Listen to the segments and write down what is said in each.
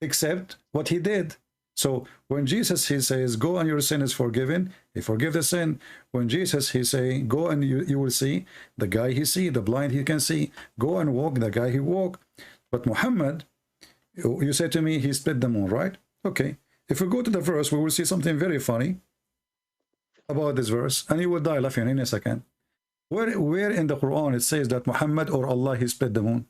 except what he did. So when Jesus, he says, go and your sin is forgiven, he forgive the sin. When Jesus, he say, go and you will see, the guy he see, the blind he can see, go and walk, the guy he walk. But Muhammad, you say to me, he split the moon, right? Okay. If we go to the verse, we will see something very funny about this verse, and you will die laughing in a second. Where in the Quran it says that Muhammad or Allah, he split the moon?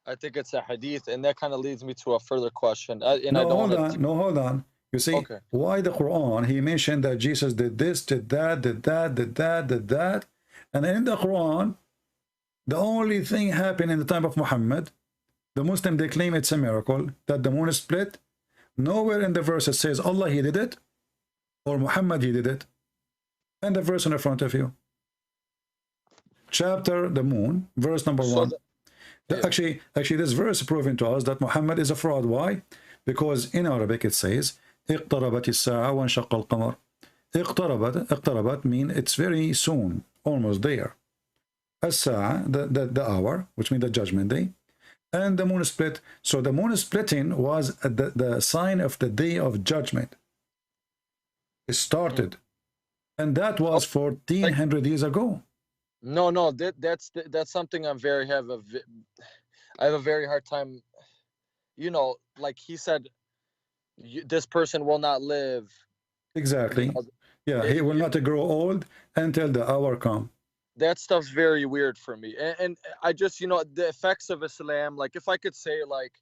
I think it's a hadith, and that kind of leads me to a further question. No, hold on. You see, okay, why the Quran, he mentioned that Jesus did this, did that, did that, did that, did that. And in the Quran, the only thing happened in the time of Muhammad, the Muslim, they claim it's a miracle, that the moon is split. Nowhere in the verse it says Allah, he did it, or Muhammad, he did it. And the verse in front of you. Chapter, the moon, verse number 1. Actually, this verse proving to us that Muhammad is a fraud. Why? Because in Arabic it says, اقتربت الساعة وانشق القمر. اقتربت mean it's very soon, almost there. الساعة, the hour, which means the judgment day. And the moon split. So the moon splitting was the sign of the day of judgment. It started. And that was 1400 years ago. No, that's something I have a very hard time. You know, like he said, this person will not live. Exactly. Yeah, he will not grow old until the hour come. That stuff's very weird for me. And I just, you know, the effects of Islam, like if I could say, like,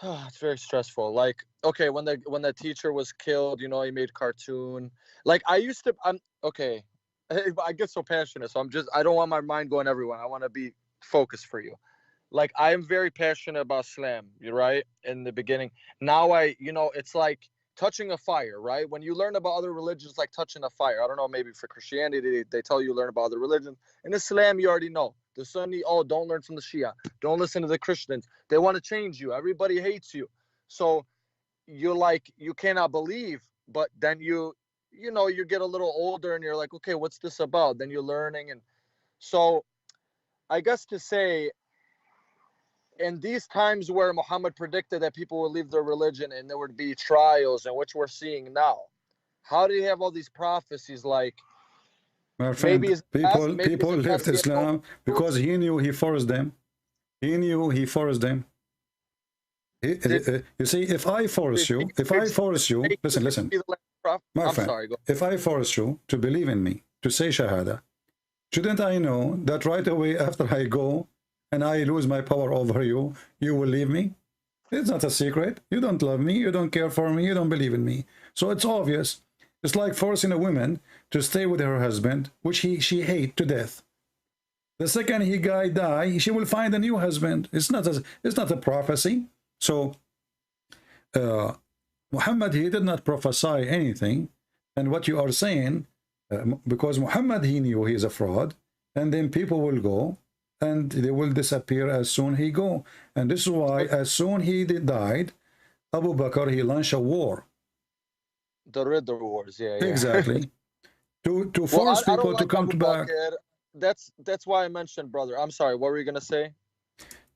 it's very stressful. Like, okay, when the teacher was killed, you know, he made cartoon. Like I'm okay. I get so passionate, so I don't want my mind going everywhere. I want to be focused for you. Like, I am very passionate about Islam, you're right, in the beginning. Now you know, it's like touching a fire, right? When you learn about other religions, like touching a fire. I don't know, maybe for Christianity, they tell you learn about other religions. In Islam, you already know. The Sunni, don't learn from the Shia. Don't listen to the Christians. They want to change you. Everybody hates you. So you're like, you cannot believe, but then you know, you get a little older and you're like, okay, what's this about? Then you're learning. And so I guess to say, in these times where Muhammad predicted that people would leave their religion and there would be trials, and which we're seeing now, how do you have all these prophecies? Like, my friend, people left Islam because he knew he forced them. He knew he forced them. You see, if I force you, listen. My friend, if I force you to believe in me, to say Shahada, shouldn't I know that right away after I go and I lose my power over you, you will leave me? It's not a secret. You don't love me, you don't care for me, you don't believe in me. So it's obvious. It's like forcing a woman to stay with her husband, which she hates to death. The second he die, she will find a new husband. It's not a prophecy. So Muhammad, he did not prophesy anything. And what you are saying, because Muhammad, he knew he is a fraud, and then people will go and they will disappear as soon he go. And this is why as soon he died, Abu Bakr, he launched a war. The Ridda Wars, yeah. Exactly. to force people to come back. That's why I mentioned, brother. I'm sorry, what were you gonna say?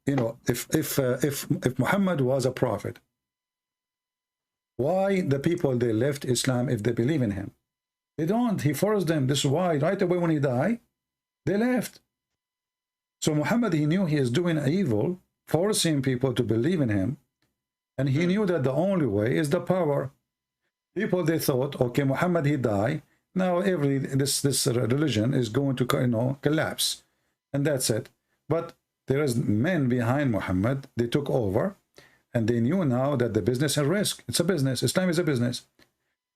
You know, if Muhammad was a prophet, why the people, they left Islam if they believe in him? They don't. He forced them. This is why right away when he died, they left. So Muhammad, he knew he is doing evil, forcing people to believe in him, and he knew that the only way is the power. People, they thought, okay, Muhammad, he died. Now this religion is going to, you know, collapse, and that's it. But there is men behind Muhammad. They took over, and they knew now that the business is risk. It's a business. Islam is a business.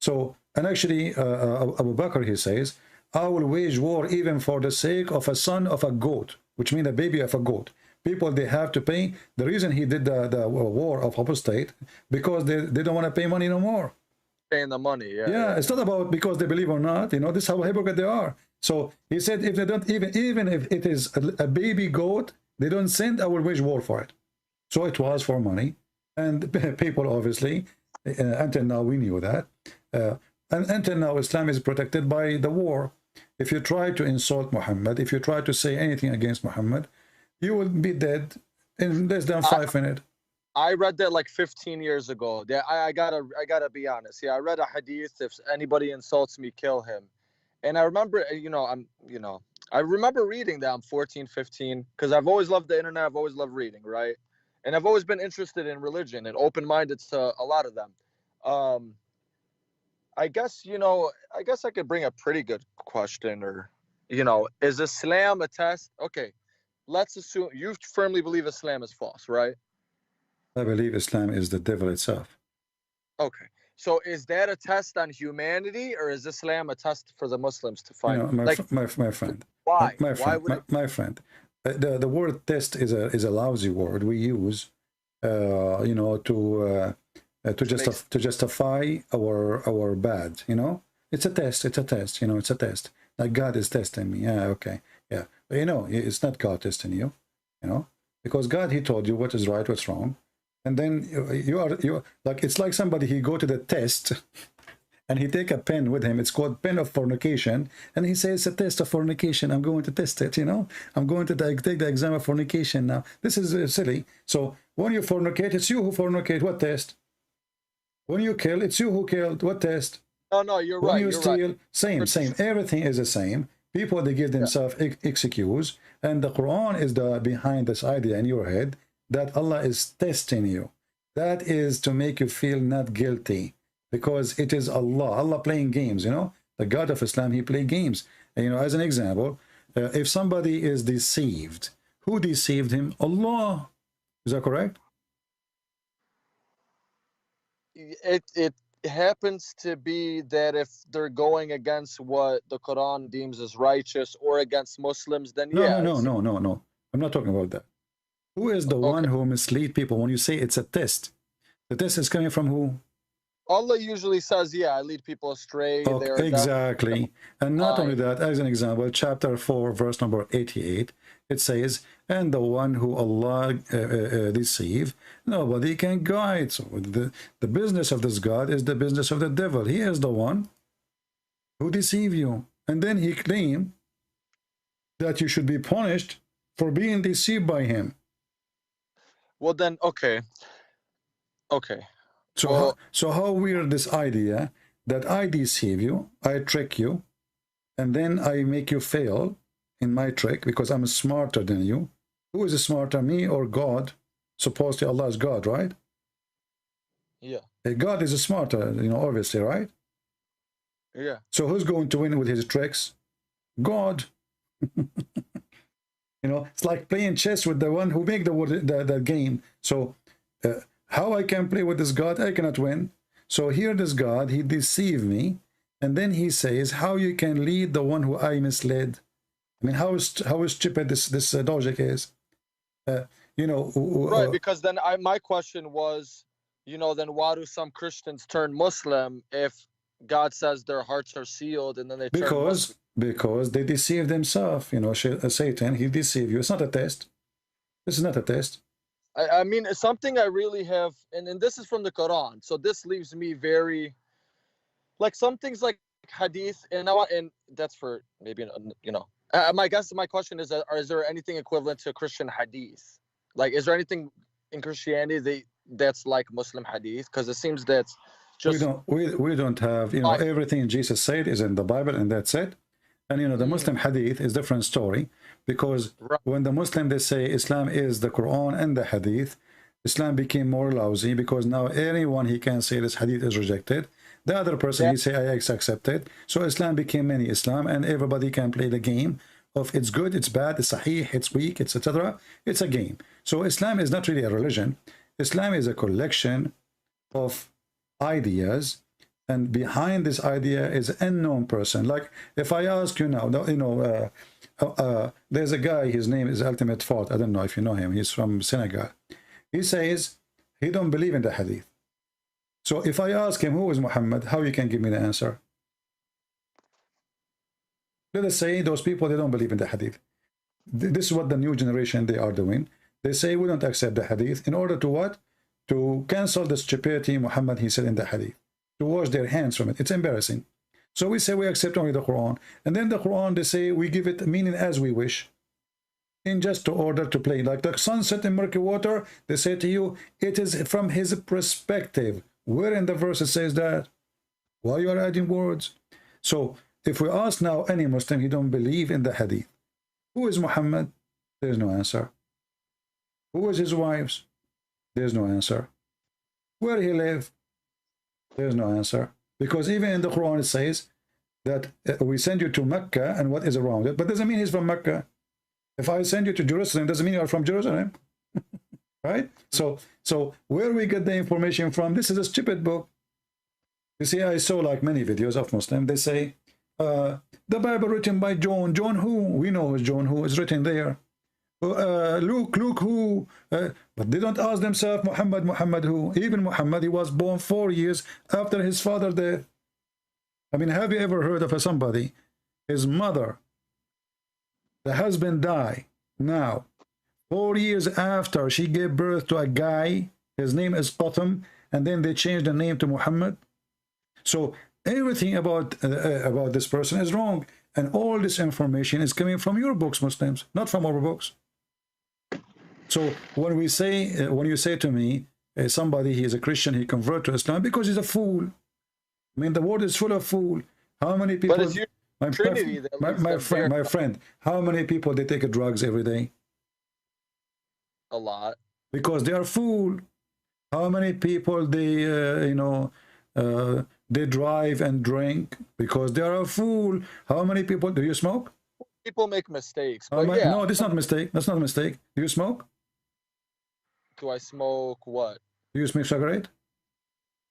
So, and actually, Abu Bakr, he says, I will wage war even for the sake of a son of a goat, which means a baby of a goat. People, they have to pay. The reason he did the war of apostate, because they don't want to pay money no more. Paying the money, yeah. It's not about because they believe or not. You know, this is how hypocrite they are. So he said, if they don't even if it is a baby goat, they don't send, I will wage war for it. So it was for money, and people obviously until now we knew that, and until now Islam is protected by the war. If you try to insult Muhammad, if you try to say anything against Muhammad, you will be dead in less than 5 minutes. I read that like 15 years ago. That I gotta be honest. Yeah, I read a hadith. If anybody insults me, kill him. And I remember, I remember reading that. I'm 14, 15, because I've always loved the internet. I've always loved reading, right? And I've always been interested in religion and open-minded to a lot of them. Um, I guess, I guess I could bring a pretty good question, or, is Islam a test? Okay, let's assume you firmly believe Islam is false, right? I believe Islam is the devil itself. Okay. So is that a test on humanity, or is Islam a test for the Muslims to find? My friend. Why? My Why friend. would it? My friend. The word test is a lousy word we use, to justify our bad. It's a test. It's a test. It's a test. Like God is testing me. Yeah. Okay. Yeah. But it's not God testing you. Because God, He told you what is right, what's wrong. And then you like, it's like somebody, he go to the test and he take a pen with him. It's called pen of fornication. And he says, it's a test of fornication. I'm going to test it, I'm going to take the exam of fornication now. This is silly. So when you fornicate, it's you who fornicate. What test? When you kill, it's you who killed. What test? No, you're when right. You you're steal, right. Same. Everything is the same. People, they give themselves excuse. And the Quran is behind this idea in your head that Allah is testing you. That is to make you feel not guilty, because it is Allah playing games. The God of Islam, He play games. And, as an example, if somebody is deceived, who deceived him? Allah. Is that correct? It happens to be that if they're going against what the Quran deems as righteous, or against Muslims, then no. I'm not talking about that. Who is the one who mislead people? When you say it's a test, the test is coming from who? Allah usually says, I lead people astray. Okay, exactly. And not only that, as an example, chapter 4, verse number 88, it says, and the one who Allah deceive, nobody can guide. So the business of this God is the business of the devil. He is the one who deceive you. And then he claimed that you should be punished for being deceived by him. Well, then, okay. So how weird this idea that I deceive you, I trick you, and then I make you fail in my trick because I'm smarter than you. Who is smarter, me or God? Supposedly Allah is God, right? Yeah. God is smarter, obviously, right? Yeah. So who's going to win with his tricks? God. It's like playing chess with the one who make the game. So how I can play with this God? I cannot win. So here this God, he deceived me, and then he says, how you can lead the one who I misled? I mean, how stupid this logic is. Right, because then my question was, then why do some Christians turn Muslim if God says their hearts are sealed, and then they turn Muslim? Because they deceive themselves. Satan, he deceive you. It's not a test. This is not a test. I mean, it's something I really have, and this is from the Quran. So this leaves me very, like, some things like hadith, and that's for maybe, my question is there anything equivalent to Christian hadith? Like, is there anything in Christianity that's like Muslim hadith? Because it seems that just we don't have, everything Jesus said is in the Bible, and that's it. And the Muslim hadith is different story, because when the Muslim, they say Islam is the Quran and the hadith, Islam became more lousy, because now anyone he can say this hadith is rejected. The other person he say I accept it. So Islam became mini Islam, and everybody can play the game of it's good, it's bad, it's sahih, it's weak, it's etc. It's a game. So Islam is not really a religion. Islam is a collection of ideas, and behind this idea is an unknown person. Like if I ask you now, there's a guy, his name is Ultimate Thought. I don't know if you know him. He's from Senegal. He says he don't believe in the hadith. So if I ask him who is Muhammad, how you can give me the answer? Let us say those people, they don't believe in the hadith. This is what the new generation, they are doing. They say we don't accept the hadith in order to what? To cancel the stupidity Muhammad he said in the hadith, to wash their hands from it. It's embarrassing. So we say we accept only the Quran, and then the Quran, they say we give it meaning as we wish. in just order to play. Like the sun set in murky water, they say to you, it is from his perspective. Where in the verse it says that? Why you are adding words? So if we ask now any Muslim, he don't believe in the hadith. Who is Muhammad? There's no answer. Who is his wives? There's no answer. Where he live? There's no answer. Because even in the Quran it says that we send you to Mecca and what is around it, but doesn't mean he's from Mecca. If I send you to Jerusalem, doesn't mean you are from Jerusalem. Right? So where we get the information from, this is a stupid book. You see, I saw like many videos of Muslims, they say, the Bible written by John. John who? We know John who is written there. Luke who? But they don't ask themselves, Muhammad who? Even Muhammad, he was born 4 years after his father death. I mean, have you ever heard of somebody, his mother, the husband died, now 4 years after she gave birth to a guy, his name is Qasim, and then they changed the name to Muhammad? So everything about this person is wrong, and all this information is coming from your books, Muslims, not from our books. So when we say, when you say to me, somebody, he is a Christian, he converted to Islam because he's a fool. I mean, the world is full of fool. How many people? But it's your Trinity that my friend, how many people they take drugs every day? A lot. Because they are fool. How many people they they drive and drink because they are a fool? How many people do you smoke? People make mistakes. But yeah. No, that's not a mistake. That's not a mistake. Do you smoke? Do I smoke what? Do you smoke cigarette?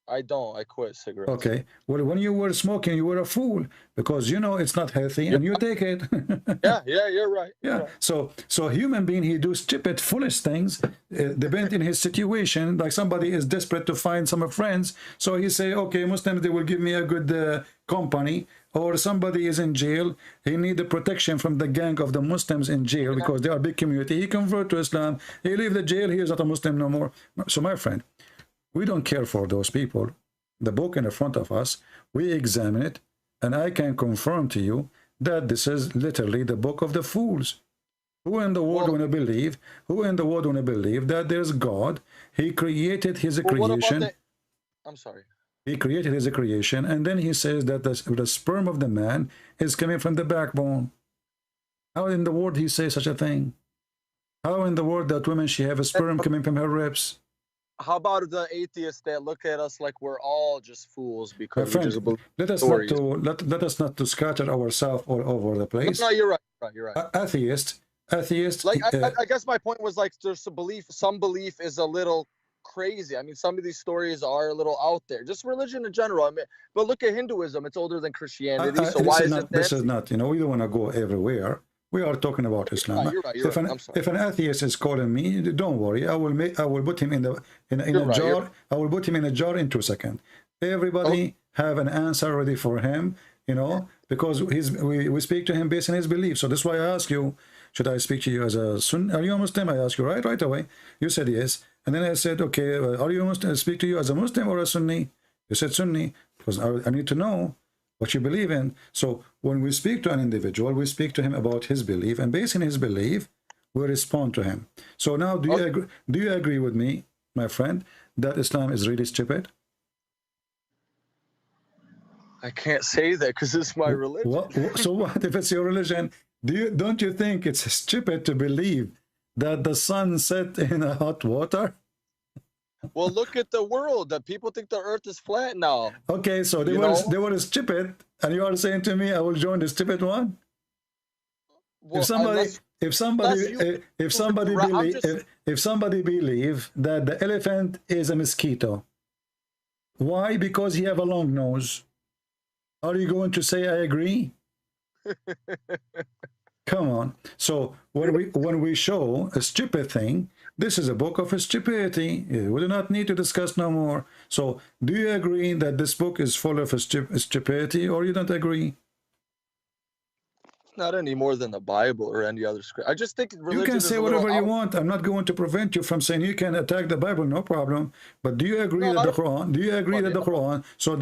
I don't. I quit cigarettes. Okay. Well, when you were smoking, you were a fool because you know it's not healthy and you take it. Yeah, you're right. Yeah. You're right. So human being, he do stupid, foolish things. Depend in his situation. Like somebody is desperate to find some friends, so he say, okay, Muslims, they will give me a good company. Or somebody is in jail, he need the protection from the gang of the Muslims in jail because they are a big community. He convert to Islam. He leave the jail. He is not a Muslim no more. So my friend, we don't care for those people. The book in the front of us, we examine it, and I can confirm to you that this is literally the book of the fools. Who in the world want to believe? Who in the world want to believe that there's God? He created his creation. I'm sorry. He created his creation, and then he says that the sperm of the man is coming from the backbone. How in the world he say such a thing? How in the world that woman, she have a sperm coming from her ribs? How about the atheists that look at us like we're all just fools because we just believe let us not to scatter ourselves all over the place. No, you're right. You're right. Atheist. Like I guess my point was like there's a belief. Some belief is a little crazy. I mean, some of these stories are a little out there. Just religion in general. I mean, but look at Hinduism. It's older than Christianity. So why is it? This is not. You know, we don't want to go everywhere. We are talking about Islam. You're right. If an atheist is calling me, don't worry. I will put him in a jar. I will put him in a jar in 2 seconds. Everybody have an answer ready for him. You know, because we speak to him based on his belief. So that's why I ask you, should I speak to you as a Sunni? Are you a Muslim? I ask you right away. You said yes. And then I said, okay, are you a Muslim? I speak to you as a Muslim or a Sunni? You said Sunni, because I need to know what you believe in. So when we speak to an individual, we speak to him about his belief, and based on his belief, we respond to him. So now, do you agree with me, my friend, that Islam is really stupid? I can't say that because it's my religion. So what if it's your religion? Don't you think it's stupid to believe that the sun set in a hot water? Well, look at the world. That people think the earth is flat now. Okay, so they were stupid, and you are saying to me I will join the stupid one? Well, if somebody believe that the elephant is a mosquito, why? Because he have a long nose. Are you going to say I agree? Come on. So when we show a stupid thing, this is a book of stupidity. We do not need to discuss no more. So do you agree that this book is full of stupidity, or you don't agree? Not any more than the Bible or any other script. I just think religion, you can say whatever you want. I'm not going to prevent you from saying you can attack the Bible, no problem. But do you agree that the Quran? Do you agree that the Quran? So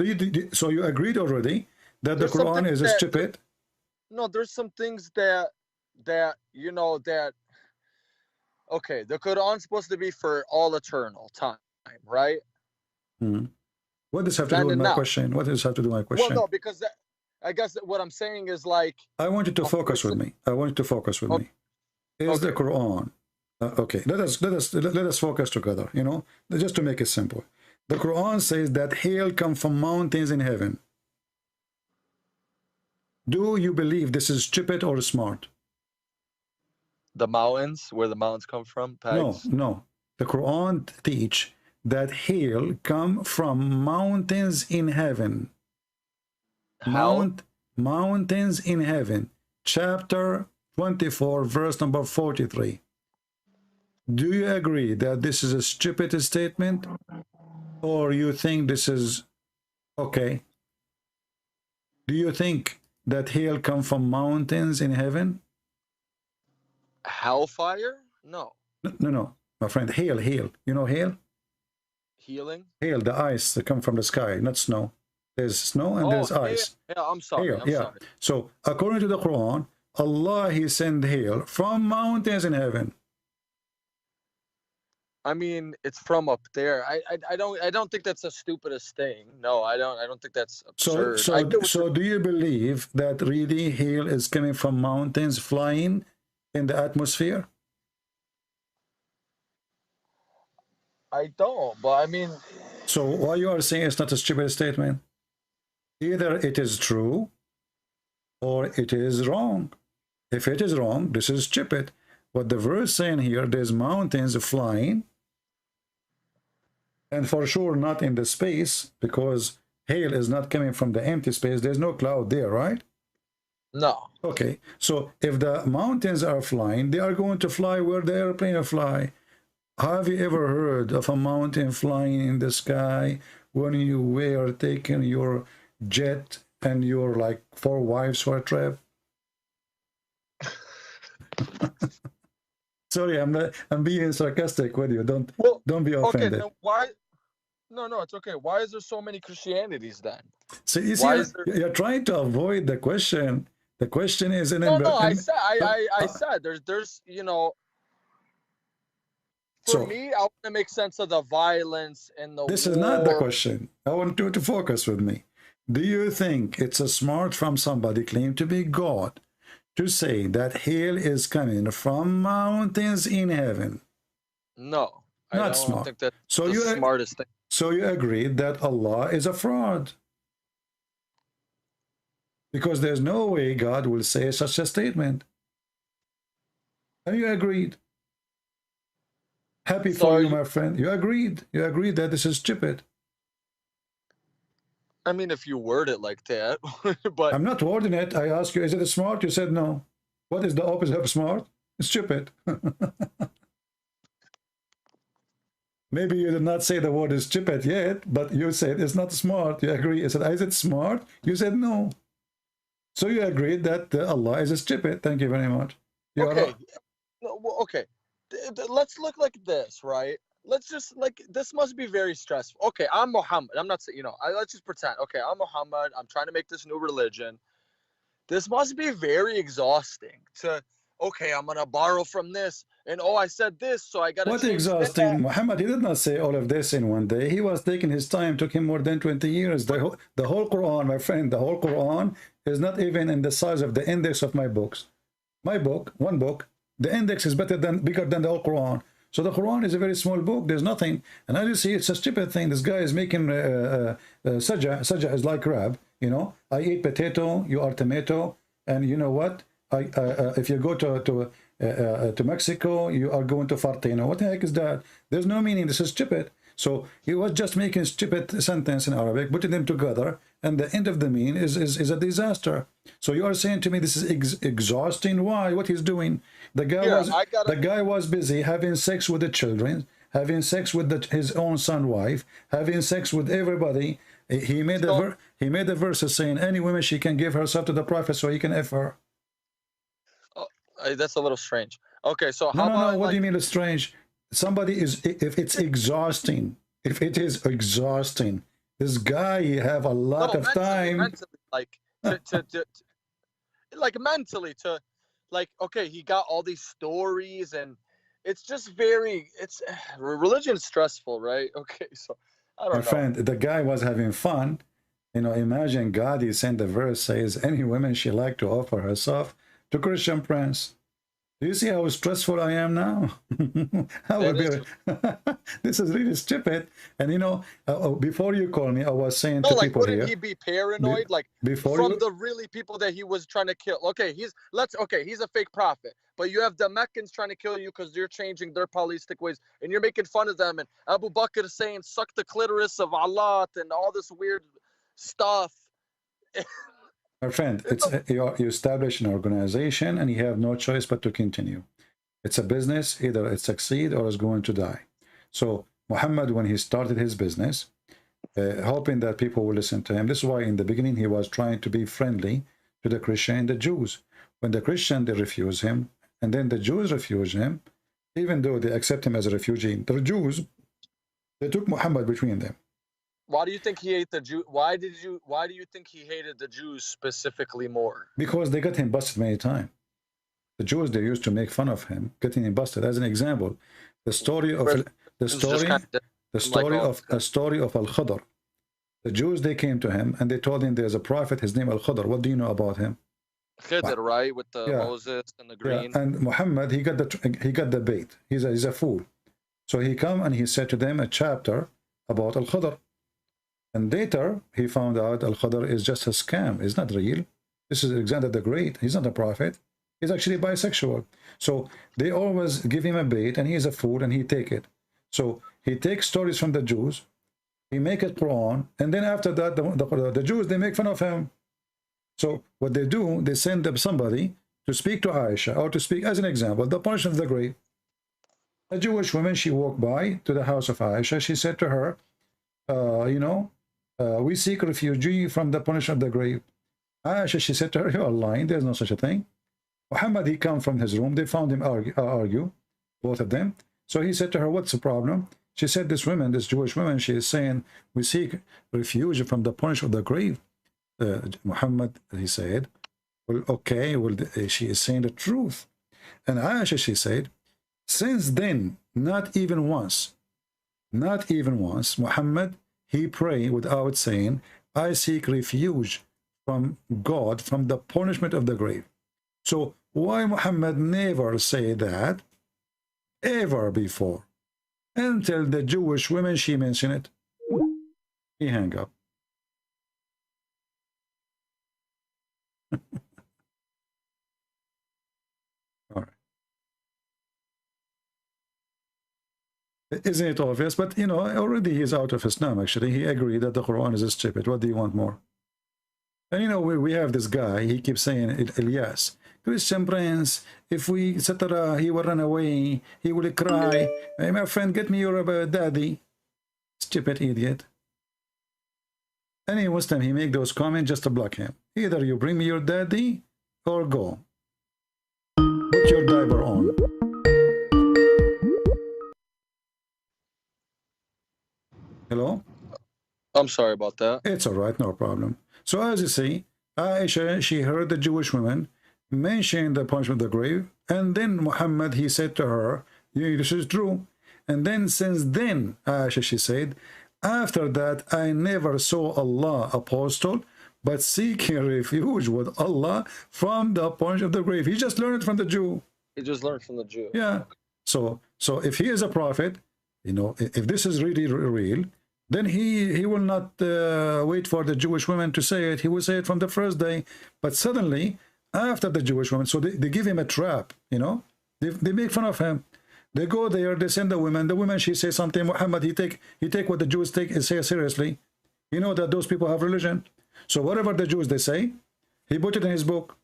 you agreed already that the Quran is stupid? No, there's some things that you know that okay, the Quran's supposed to be for all eternal time, right? Hmm. What does this have to do Then with and my now. question? What does this have to do with my Well, question? no, because I guess that what I'm saying is like, I want you to focus obviously, with me. I want you to focus with okay, me. Is the okay. Quran okay? Let us focus together. You know, just to make it simple. The Quran says that hail come from mountains in heaven. Do you believe this is stupid or smart? The mountains, where the mountains come from, No, pegs. no. The Quran teach that hail come from mountains in heaven. Hell? Mountains in heaven. Chapter 24, verse number 43. Do you agree that this is a stupid statement, or you think this is okay? Do you think that hail come from mountains in heaven? Hellfire? No. No, my friend. Hail. You know hail? Healing? Hail, the ice that come from the sky, not snow. There's snow and Oh, there's hail. ice. Yeah, I'm sorry. Hail, I'm yeah. sorry. So according to the Quran, Allah, He sent hail from mountains in heaven. I mean, it's from up there. I don't think that's the stupidest thing. No, I don't think that's So, absurd. I so, get what you're. so, do you believe that really hail is coming from mountains flying in the atmosphere? I don't, but I mean, So, why you are saying it's not a stupid statement? Either it is true or it is wrong. If it is wrong, this is stupid. What the verse saying here, there's mountains flying, and for sure not in the space, because hail is not coming from the empty space. There's no cloud there, right? no. Okay, so if the mountains are flying, they are going to fly where the airplane fly. Have you ever heard of a mountain flying in the sky when you were taking your jet and your like 4 wives for a trip? Sorry, I'm being sarcastic with you. Well, Don't be okay, offended. then why? No, no, it's okay. Why is there so many Christianities then? So you see, Why is there? you're trying to avoid the question. The question is No, no. I said, but, I said, there's, for so me, I want to make sense of the violence and the this is not the war. question. I want you to focus with me. Do you think it's a smart from somebody claimed to be God to say that hail is coming from mountains in heaven? No, I Not don't smart. think that's So the you smartest thing. so you agree that Allah is a fraud, because there's no way God will say such a statement. And you agreed. Happy So for are you, you? my friend. You agreed. You agreed that this is stupid. I mean, if you word it like that, but I'm not wording it. I asked you, is it smart? You said no. What is the opposite of smart? Stupid. Maybe you did not say the word is stupid yet, but you said it's not smart. You agree. I said, is it smart? You said no. So you agreed that Allah is stupid. Thank you very much. You are okay, no, well, okay. Let's look like this, right? Let's just like this must be very stressful. Okay, I'm Muhammad. I'm not saying let's just pretend. Okay, I'm Muhammad. I'm trying to make this new religion. This must be very exhausting to. Okay, I'm gonna borrow from this, and oh, I said this, so I gotta what change that. exhausting. Muhammad, he did not say all of this in one day. He was taking his time. Took him more than 20 years. The whole Quran, my friend, the whole Quran is not even in the size of the index of my books. My book, one book, the index is bigger than the whole Quran. So the Quran is a very small book. There's nothing. And as you see, it's a stupid thing. This guy is making sajja. Sajja is like rab. You know, I eat potato, you are tomato. And you know what? If you go to Mexico, you are going to Fartino. What the heck is that? There's no meaning. This is stupid. So he was just making stupid sentence in Arabic, putting them together, and the end of the mean is a disaster. So you are saying to me this is exhausting? Why? What he's doing? The guy was busy having sex with the children, having sex with his own son wife, having sex with everybody. He made a verse saying any woman she can give herself to the prophet so he can F her. Oh, that's a little strange. Okay, so No, how no, no. about What do you like mean it's strange? Somebody is, if it's exhausting, if it is exhausting, this guy have a lot no of time. mentally, like like mentally to like okay, he got all these stories and it's just very, it's religion is stressful, right? Okay, so I My don't know. friend, the guy was having fun. You know, imagine God, he sent a verse says, any woman she like to offer herself to Christian prince. Do you see how stressful I am now? How That would is be, this is really stupid. And you know, before you call me, I was saying no, to like, people wouldn't here, he be paranoid? Like, before from you, the really people that he was trying to kill. Okay, he's a fake prophet, but you have the Meccans trying to kill you because you're changing their polytheistic ways, and you're making fun of them. And Abu Bakr is saying, "Suck the clitoris of Allah," and all this weird stuff. my friend, It's a, you establish an organization and you have no choice but to continue. It's a business, either it succeed or it's going to die. So Muhammad, when he started his business, hoping that people will listen to him, this is why in the beginning he was trying to be friendly to the Christian and the Jews. When the Christian, they refuse him, and then the Jews refuse him, even though they accept him as a refugee, the Jews, they took Muhammad between them. why do you think he ate the Jew? Why do you think he hated the Jews specifically more? Because they got him busted many times. The Jews, they used to make fun of him, getting him busted. As an example, the story of It's just kind of a story of Al-Khadr. The Jews, they came to him and they told him there's a prophet, his name Al-Khadr. What do you know about him? Khidr, right, with the Yeah. Moses and the green. Yeah. And Muhammad, he got the bait. He's a fool. So he come and he said to them a chapter about Al-Khadr. And later he found out Al-Khadr is just a scam. It's not real. This is Alexander the Great. He's not a prophet. He's actually bisexual. So they always give him a bait and he's a fool and he take it. So he takes stories from the Jews, he make it Quran, and then after that the Jews, they make fun of him. So what they do, they send them somebody to speak to Aisha, or to speak, as an example, the punishment of the grave. A Jewish woman, she walked by to the house of Aisha. She said to her, we seek refugee from the punishment of the grave. Aisha, she said to her, you are lying. There's no such a thing. Muhammad, he come from his room. They found him argue, both of them. So he said to her, what's the problem? She said, this Jewish woman, she is saying, we seek refuge from the punishment of the grave. Muhammad, he said, well, okay, well, she is saying the truth. And Aisha, she said, since then, not even once, Muhammad, he prayed without saying, I seek refuge from God, from the punishment of the grave. So why Muhammad never say that ever before, until the Jewish women, she mentioned it? He hang up. All right. Isn't it obvious? But you know, already he's out of Islam. Actually, he agreed that the Quran is stupid. What do you want more? And you know, we have this guy, he keeps saying, Elias, Christian Prince, if we, etc., he will run away, he will cry. Hey, my friend, get me your daddy. Stupid idiot. Any Muslim, he make those comments just to block him. Either you bring me your daddy or go. Put your diaper on. Hello? I'm sorry about that. It's all right, no problem. So as you see, Aisha, she heard the Jewish woman mention the punishment of the grave, and then Muhammad, he said to her, this is true. And then since then, Aisha, she said, after that, I never saw Allah apostle, but seeking refuge with Allah from the punishment of the grave. He just learned it from the Jew. He just learned from the Jew. Yeah. So if he is a prophet, you know, if this is really real, then he will not wait for the Jewish women to say it. He will say it from the first day. But suddenly, after the Jewish women, so they give him a trap, you know. They make fun of him. They go there, they send the women. The woman, she says something. Muhammad, he take what the Jews take and say seriously. You know that those people have religion. So whatever the Jews, they say, he put it in his book.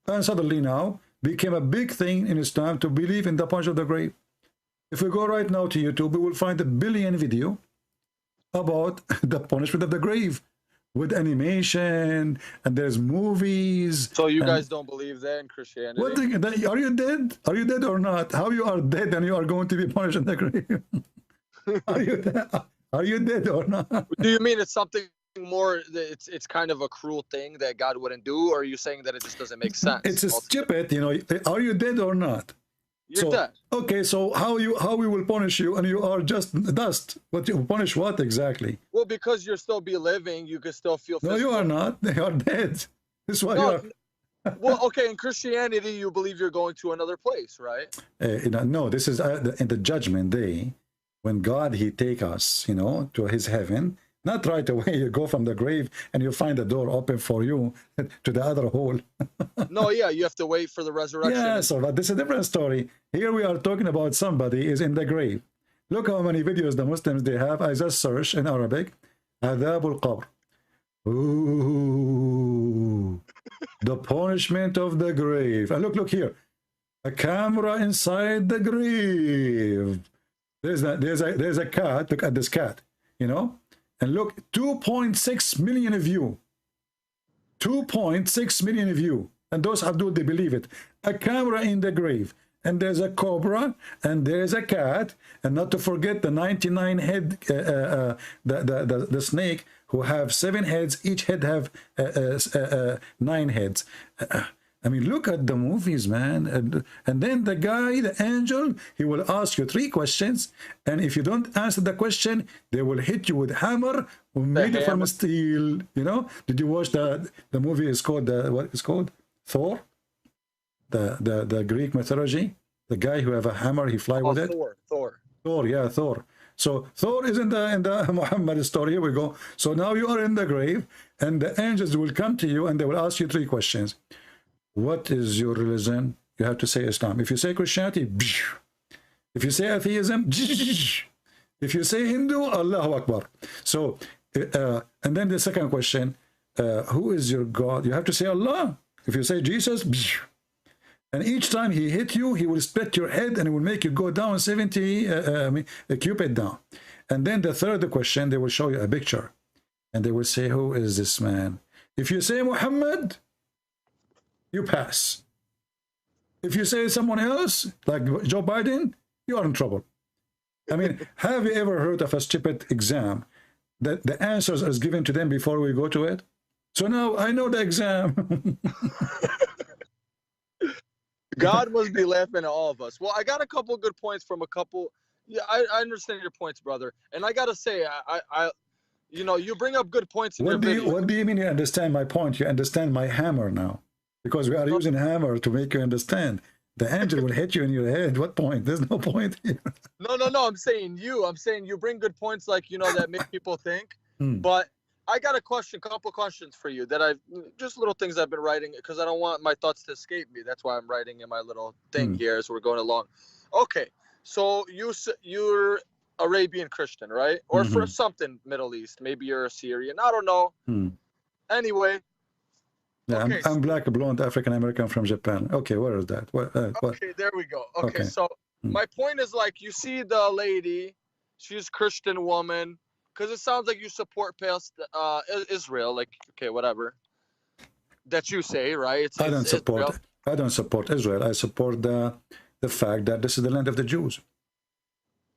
And suddenly now, became a big thing in Islam to believe in the punishment of the grave. If we go right now to YouTube, we will find 1 billion video about the punishment of the grave with animation, and there's movies. So you guys don't believe that in Christianity? What are you dead? Are you dead or not? How you are dead and you are going to be punished in the grave? Are you dead or not? Do you mean it's something more, it's kind of a cruel thing that God wouldn't do, or are you saying that it just doesn't make sense? It's stupid, you know. Are you dead or not? You're So dead. okay, so how we will punish you, and you are just dust? What you punish what exactly? Well, because you'll still be living, you can still feel No, physical. you are not. They are dead. This is why you No, are. well, okay. In Christianity, you believe you're going to another place, right? No, this is in the judgment day, when God he take us, to his heaven. Not right away. You go from the grave and you find the door open for you to the other hole. No, yeah, you have to wait for the resurrection. Yeah, so but this is a different story. Here we are talking about somebody is in the grave. Look how many videos the Muslims they have. I just search in Arabic, Adab al-Qabr. Ooh, the punishment of the grave. And look here, a camera inside the grave. There's a cat. Look at this cat, and look, 2.6 million view. 2.6 million view. And those Abdul, they believe it. A camera in the grave. And there's a cobra, and there's a cat, and not to forget the 99 head, the snake, who have 7 heads. Each head have 9 heads. I mean, look at the movies, man. And then the guy, the angel, he will ask you 3 questions, and if you don't answer the question, they will hit you with hammer made from steel. Did you watch the movie? Is called what is called Thor? The Greek mythology, the guy who have a hammer, he fly with it. Thor, yeah, Thor. So Thor is in the Muhammad story. Here we go. So now you are in the grave, and the angels will come to you, and they will ask you 3 questions. What is your religion? You have to say Islam. If you say Christianity, if you say atheism, if you say Hindu, Allahu Akbar. So, and then the second question, who is your God? You have to say Allah. If you say Jesus, and each time he hit you, he will split your head and it will make you go down 70 cubit down. And then the third question, they will show you a picture, and they will say, who is this man? If you say Muhammad, you pass. If you say someone else, like Joe Biden, you are in trouble. I mean, have you ever heard of a stupid exam that the answers are given to them before we go to it? So now I know the exam. God must be laughing at all of us. Well, I got a couple good points from a couple. Yeah, I understand your points, brother. And I gotta say, you bring up good points in your video. What do you mean you understand my point? You understand my hammer now. Because we are using hammer to make you understand. The angel will hit you in your head. What point? There's no point here. No. I'm saying you bring good points that make people think. But I got a couple questions for you that just little things I've been writing because I don't want my thoughts to escape me. That's why I'm writing in my little thing here as we're going along. Okay, so you're Arabian Christian, right? Or for something Middle East. Maybe you're a Syrian. I don't know. Anyway. Yeah, okay, I'm black, blonde, African American from Japan. Okay, where is that? Okay, there we go. Okay, so my point is you see the lady, she's a Christian woman, because it sounds like you support Israel, okay, whatever that you say, right? I don't support Israel. I support the fact that this is the land of the Jews.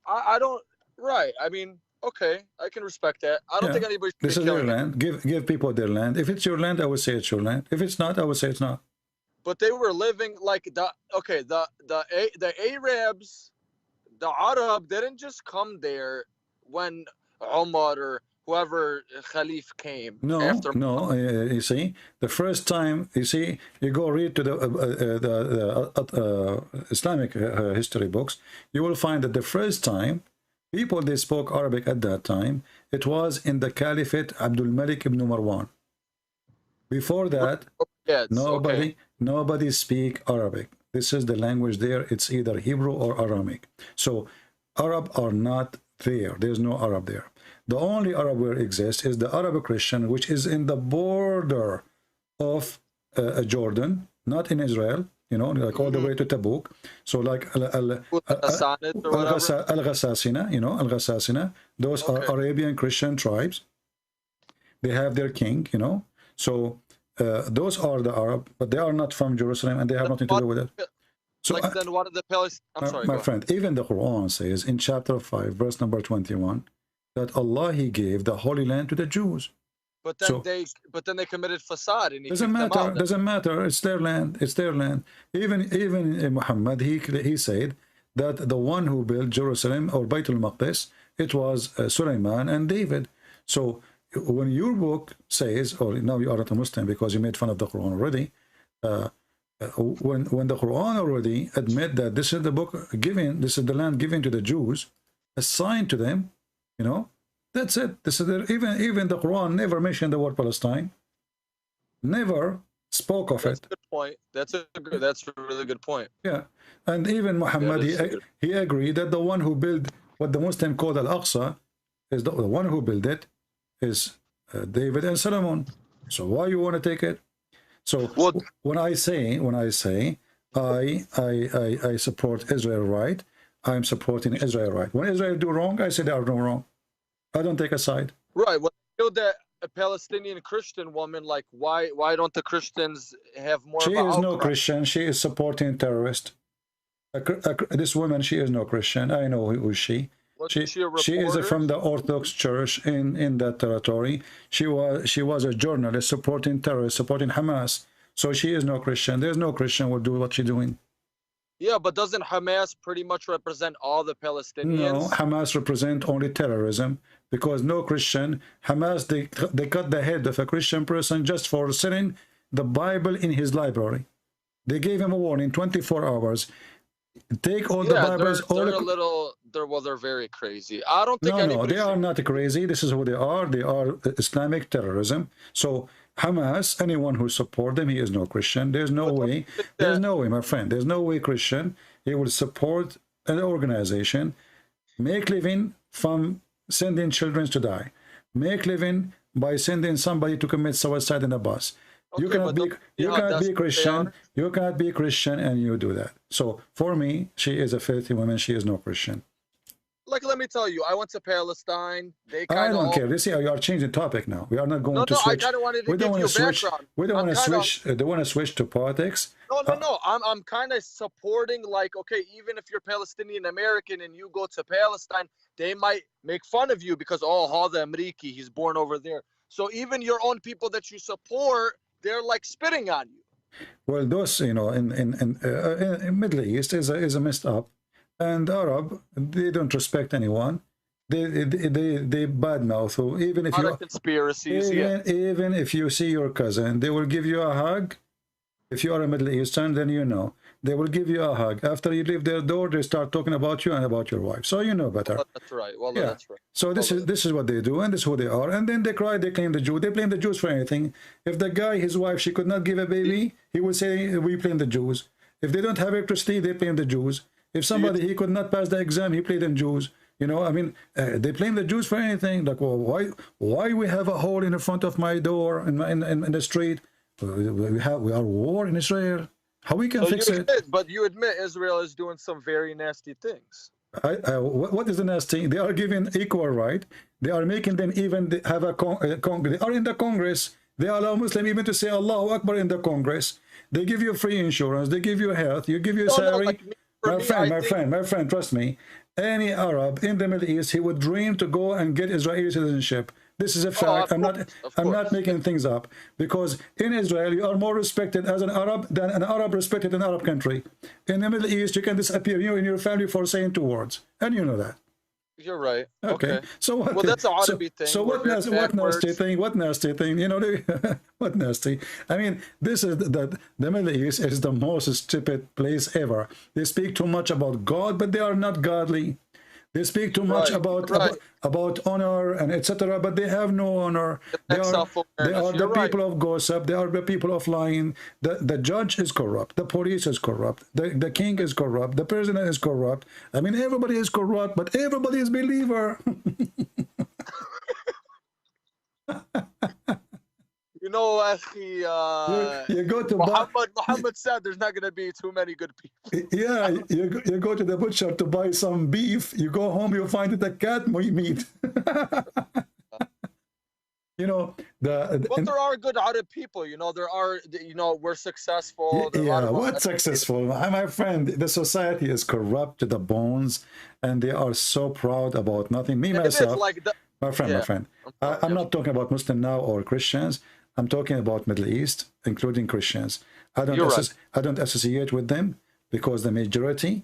I don't. Right. I mean, okay, I can respect that. I don't think anybody. This is their land. Give people their land. If it's your land, I would say it's your land. If it's not, I would say it's not. But they were living the Arabs, the Arab didn't just come there when Umar or whoever Khalif came. No. You see, the first time you go read to the Islamic history books, you will find that the first time people they spoke Arabic at that time, it was in the Caliphate Abdul Malik ibn Marwan. Before that, nobody speak Arabic. This is the language there. It's either Hebrew or Aramaic. So Arab are not there. There's no Arab there. The only Arab where exists is the Arab Christian, which is in the border of Jordan, not in Israel. All the way to Tabuk. So like Al-Ghassasina, Al-Ghassasina, those are Arabian Christian tribes. They have their king, So those are the Arab, but they are not from Jerusalem and they have nothing to do with it. So then what are the Palestinians? My friend, even the Quran says in chapter 5, verse number 21, that Allah, He gave the Holy Land to the Jews. But then So they committed facade and he doesn't kicked them matter. out. Doesn't matter. It's their land. It's their land. Even Muhammad, he said that the one who built Jerusalem or Bayt al-Maqdis, it was Sulaiman and David. So when your book says, or now you are not a Muslim because you made fun of the Quran already, when the Quran already admit that this is the book given, this is the land given to the Jews, assigned to them, you know, that's it. This is even the Quran never mentioned the word Palestine, never spoke of That's it. a good point. That's a really good point. Yeah, and even Muhammad, he agreed that the one who built what the Muslim called Al-Aqsa is the one who built it is David and Solomon. So why you want to take it? So when I say I support Israel right, I'm supporting Israel right. When Israel do wrong, I say they are doing wrong. I don't take a side. Right. When you killed a Palestinian Christian woman, like why don't the Christians have more? She of is no outcry? Christian. She is supporting terrorists. This woman, she is no Christian. I know who is she. She is from the Orthodox Church in that territory. She was a journalist supporting terrorists, supporting Hamas. So she is no Christian. There's no Christian will do what she's doing. Yeah, but doesn't Hamas pretty much represent all the Palestinians? No, Hamas represent only terrorism because no Christian. Hamas, they cut the head of a Christian person just for selling the Bible in his library. They gave him a warning, 24 hours. Take all the Bibles. They're very crazy. I don't think no, they are not crazy. This is who they are. They are Islamic terrorism. So Hamas, anyone who support them, he is no Christian. There's no way. There's no way, my friend. There's no way Christian he will support an organization, make living from sending children to die, make living by sending somebody to commit suicide in a bus. Okay, you cannot be Christian. You cannot be Christian and you do that. So for me, she is a filthy woman. She is no Christian. Like, let me tell you, I went to Palestine. I don't care. You see, you are changing the topic now. We are not going to switch. I kind of wanted to give you background. We don't want to switch. They want to switch to politics. No. I'm kind of supporting, like, okay, even if you're Palestinian American and you go to Palestine, they might make fun of you because, oh, Hada Amriki, he's born over there. So even your own people that you support, they're like spitting on you. Well, those, you know, in Middle East is a messed up. And Arab, they don't respect anyone. They badmouth. So even if you conspiracies, even if you see your cousin, they will give you a hug. If you are a Middle Eastern, then you know they will give you a hug. After you leave their door, they start talking about you and about your wife. So you know better. Well, that's right. Well, yeah. That's right. So this is what they do, and this is who they are. And then they cry. They claim the Jew. They blame the Jews for anything. If the guy, his wife, she could not give a baby, he will say we blame the Jews. If they don't have electricity, they blame the Jews. If somebody he could not pass the exam, he blamed Jews. You know, I mean, they blame the Jews for anything. Like, well, why we have a hole in the front of my door in the street? We are war in Israel. How we can fix it? But you admit Israel is doing some very nasty things. What is the nasty? They are giving equal right. They are making them even have a Congress. They are in the Congress. They allow Muslim even to say Allahu Akbar in the Congress. They give you free insurance. They give you health. You give you salary. My friend, trust me. Any Arab in the Middle East, he would dream to go and get Israeli citizenship. This is a fact. I'm not making things up. Because in Israel, you are more respected as an Arab than an Arab respected in an Arab country. In the Middle East, you can disappear, you and your family, for saying 2 words. And you know that. You're right. Okay. So what? Well, that's a Arabi thing. So what nasty thing? What nasty thing? You know, what nasty? I mean, this is the Middle East is the most stupid place ever. They speak too much about God, but they are not godly. They speak too much about honor and etc., but they have no honor. They are the people of gossip. They are the people of lying. The judge is corrupt. The police is corrupt. The king is corrupt. The president is corrupt. I mean, everybody is corrupt, but everybody is believer. You know, you go to Muhammad said there's not going to be too many good people. Yeah, you go to the butcher to buy some beef. You go home, you find it a cat meat. You know, but there are good Arab people. You know, there are. You know, we're successful. Yeah, what's successful? My friend, the society is corrupt to the bones, and they are so proud about nothing. Me myself. my Yeah. friend. I'm I'm yeah. not talking about Muslim now or Christians. I'm talking about Middle East, including Christians. You're right. I don't associate with them because the majority,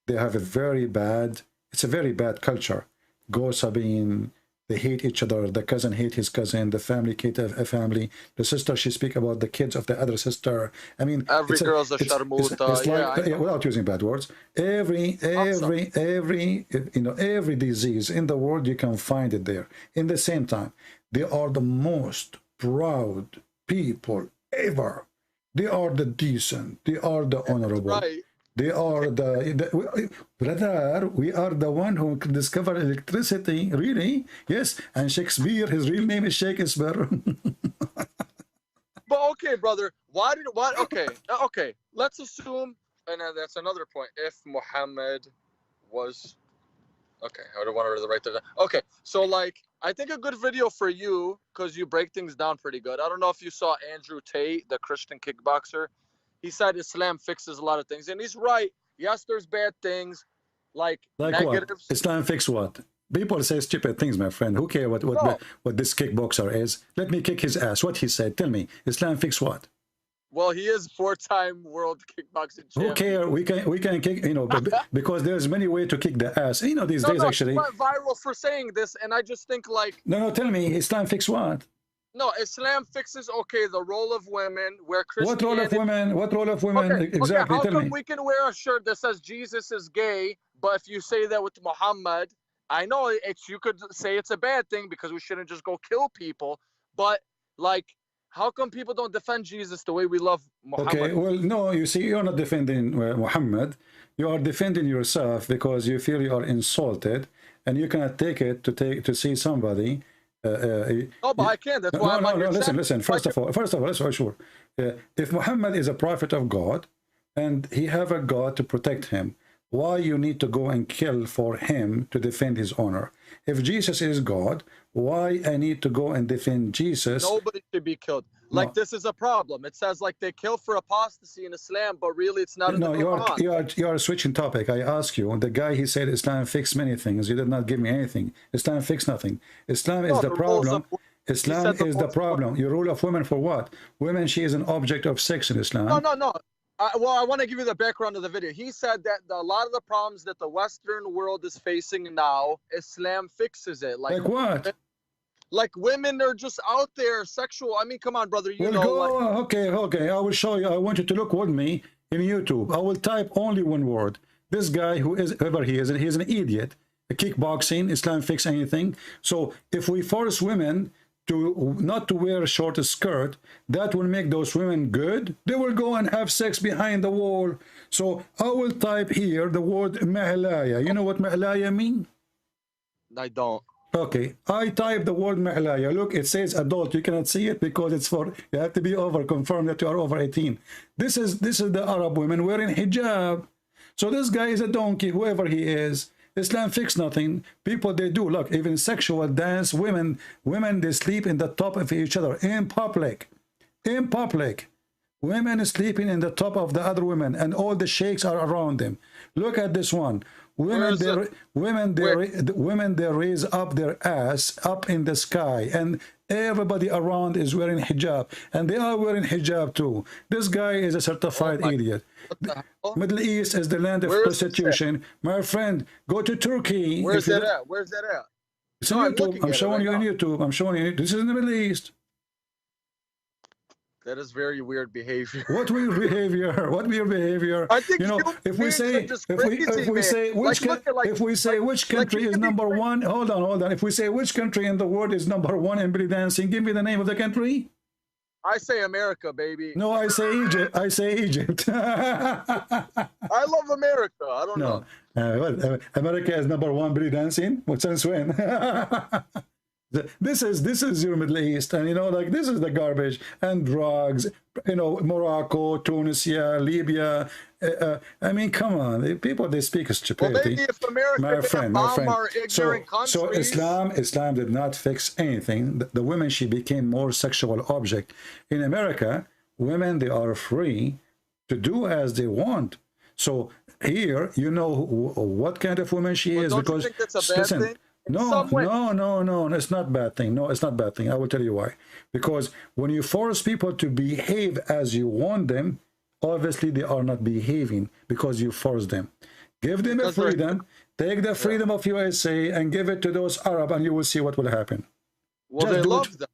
they have a very bad. It's a very bad culture. Gossiping. They hate each other. The cousin hate his cousin. The family hate a family. The sister, she speak about the kids of the other sister. I mean, Every girl's a it's sharmuta. Yeah, I like know. without using bad words. I'm sorry. Every disease in the world you can find it there. In the same time, they are the most proud people ever. They are the decent. They are the honorable. Right. They are brother, we are the one who discovered electricity, really? Yes, and Shakespeare, his real name is Shakespeare. But okay, brother, okay, let's assume, and that's another point, if Muhammad was, okay, I don't want to write that down. Okay, so like, I think a good video for you, because you break things down pretty good. I don't know if you saw Andrew Tate, the Christian kickboxer. He said Islam fixes a lot of things, and he's right. Yes, there's bad things, like Like negatives. what? Islam fix what? People say stupid things, my friend. Who care what No. what this kickboxer is? Let me kick his ass. What he said? Tell me. Islam fix what? Well, he is 4-time world kickboxing champion. Who care? We can kick. Because there's many ways to kick the ass. These days actually. He went viral for saying this, and I just think like. No. Tell me, Islam fix what? No, Islam fixes the role of women, where Christianity. What role of women? What role of women? Exactly. How Tell come me. we can wear a shirt that says Jesus is gay, but if you say that with Muhammad, I know you could say it's a bad thing because we shouldn't just go kill people, but like, how come people don't defend Jesus the way we love Muhammad? Okay, well, no, you see, you're not defending Muhammad. You are defending yourself because you feel you are insulted, and you cannot take it to see somebody. No, but I can't. That's why I'm on your listen. channel. First of all, that's for sure. If Muhammad is a prophet of God, and he have a God to protect him, why you need to go and kill for him to defend his honor? If Jesus is God, why I need to go and defend Jesus? Nobody should be killed. Like, No. this is a problem. It says like they kill for apostasy in Islam, but really it's not in the Quran. You are switching topic. I ask you. The guy, he said Islam fixed many things. You did not give me anything. Islam fixed nothing. Islam is the problem. Islam is the problem. Your rule of women for what? Women, she is an object of sex in Islam. No. Well, I want to give you the background of the video. He said that a lot of the problems that the Western world is facing now, Islam fixes it. Like what? Like women are just out there sexual. I mean, come on, brother. Okay. I will show you. I want you to look with me in YouTube. I will type only one word. This guy, whoever he is, he's an idiot. Kickboxing, Islam fix anything. So if we force women to not to wear a short skirt, that will make those women good. They will go and have sex behind the wall. So I will type here the word mahlaya. You know what mahlaya mean? I don't. Okay, I type the word mahlaya. Look, it says adult. You cannot see it because it's for, you have to be over, confirm that you are over 18. This is the Arab women wearing hijab. So this guy is a donkey, whoever he is. Islam fix nothing. People, they do, look, even sexual dance, women, they sleep in the top of each other in public. In public. Women sleeping in the top of the other women, and all the sheikhs are around them. Look at this one. Women, they raise up their ass up in the sky, and everybody around is wearing hijab, and they are wearing hijab too. This guy is a certified idiot. Middle East is the land of prostitution. My friend, go to Turkey. Where's that at? Where's that at? It's on YouTube. I'm showing you on YouTube. I'm showing you. This is in the Middle East. That is very weird behavior. What weird behavior? What weird behavior? I think, you know, if we say which country is number one, hold on. If we say which country in the world is number one in belly dancing, give me the name of the country. I say America, baby. No, I say Egypt. I say Egypt. I love America. I don't know. America is number one belly dancing. Well, since when? This is your Middle East, and like this is the garbage and drugs. Morocco, Tunisia, Libya. I mean, come on, people, they speak stupidity. Well, maybe if America my friend. Our ignorant countries. So Islam did not fix anything. The women, she became more sexual object. In America, women, they are free to do as they want. So here, what kind of woman she is, don't because you think that's a bad thing? in No, some way. no, it's not bad thing. No, it's not bad thing. I will tell you why. Because when you force people to behave as you want them, obviously they are not behaving because you force them. Give them a Because they're- freedom. Take the freedom of USA and give it to those Arab, and you will see what will happen. Well, Just they do it. love them.